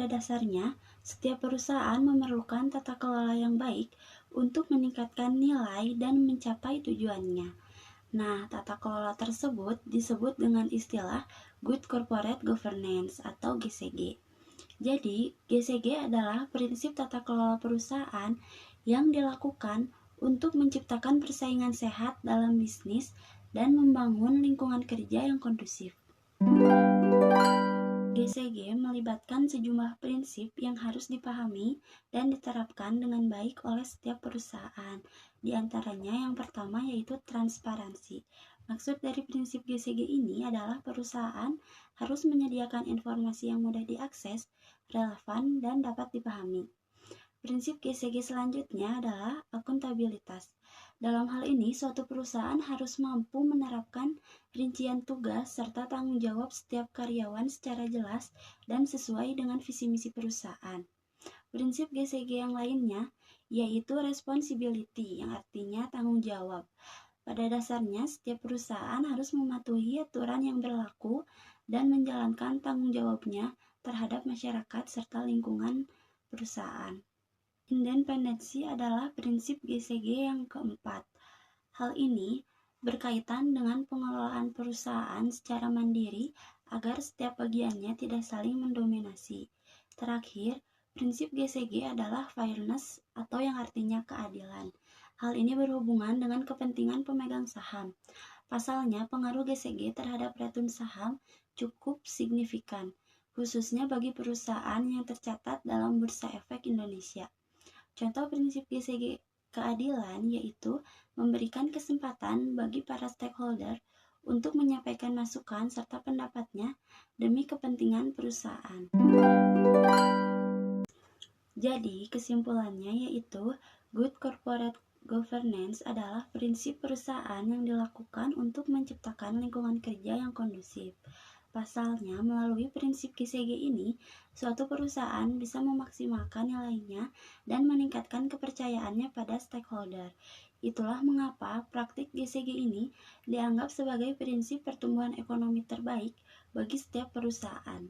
Pada dasarnya, setiap perusahaan memerlukan tata kelola yang baik untuk meningkatkan nilai dan mencapai tujuannya. Nah, tata kelola tersebut disebut dengan istilah Good Corporate Governance atau GCG. Jadi, GCG adalah prinsip tata kelola perusahaan yang dilakukan untuk menciptakan persaingan sehat dalam bisnis dan membangun lingkungan kerja yang kondusif. GCG melibatkan sejumlah prinsip yang harus dipahami dan diterapkan dengan baik oleh setiap perusahaan. Di antaranya yang pertama yaitu transparansi. Maksud dari prinsip GCG ini adalah perusahaan harus menyediakan informasi yang mudah diakses, relevan, dan dapat dipahami. Prinsip GCG selanjutnya adalah akuntabilitas. Dalam hal ini, suatu perusahaan harus mampu menerapkan rincian tugas serta tanggung jawab setiap karyawan secara jelas dan sesuai dengan visi misi perusahaan. Prinsip GCG yang lainnya yaitu responsibility, yang artinya tanggung jawab. Pada dasarnya, setiap perusahaan harus mematuhi aturan yang berlaku dan menjalankan tanggung jawabnya terhadap masyarakat serta lingkungan perusahaan. Independensi adalah prinsip GCG yang keempat. Hal ini berkaitan dengan pengelolaan perusahaan secara mandiri agar setiap bagiannya tidak saling mendominasi. Terakhir, prinsip GCG adalah fairness atau yang artinya keadilan. Hal ini berhubungan dengan kepentingan pemegang saham. Pasalnya, pengaruh GCG terhadap return saham cukup signifikan, khususnya bagi perusahaan yang tercatat dalam Bursa Efek Indonesia. Contoh prinsip GCG keadilan yaitu memberikan kesempatan bagi para stakeholder untuk menyampaikan masukan serta pendapatnya demi kepentingan perusahaan. Jadi, kesimpulannya yaitu Good Corporate Governance adalah prinsip perusahaan yang dilakukan untuk menciptakan lingkungan kerja yang kondusif. Pasalnya, melalui prinsip GCG ini, suatu perusahaan bisa memaksimalkan nilainya dan meningkatkan kepercayaannya pada stakeholder. Itulah mengapa praktik GCG ini dianggap sebagai prinsip pertumbuhan ekonomi terbaik bagi setiap perusahaan.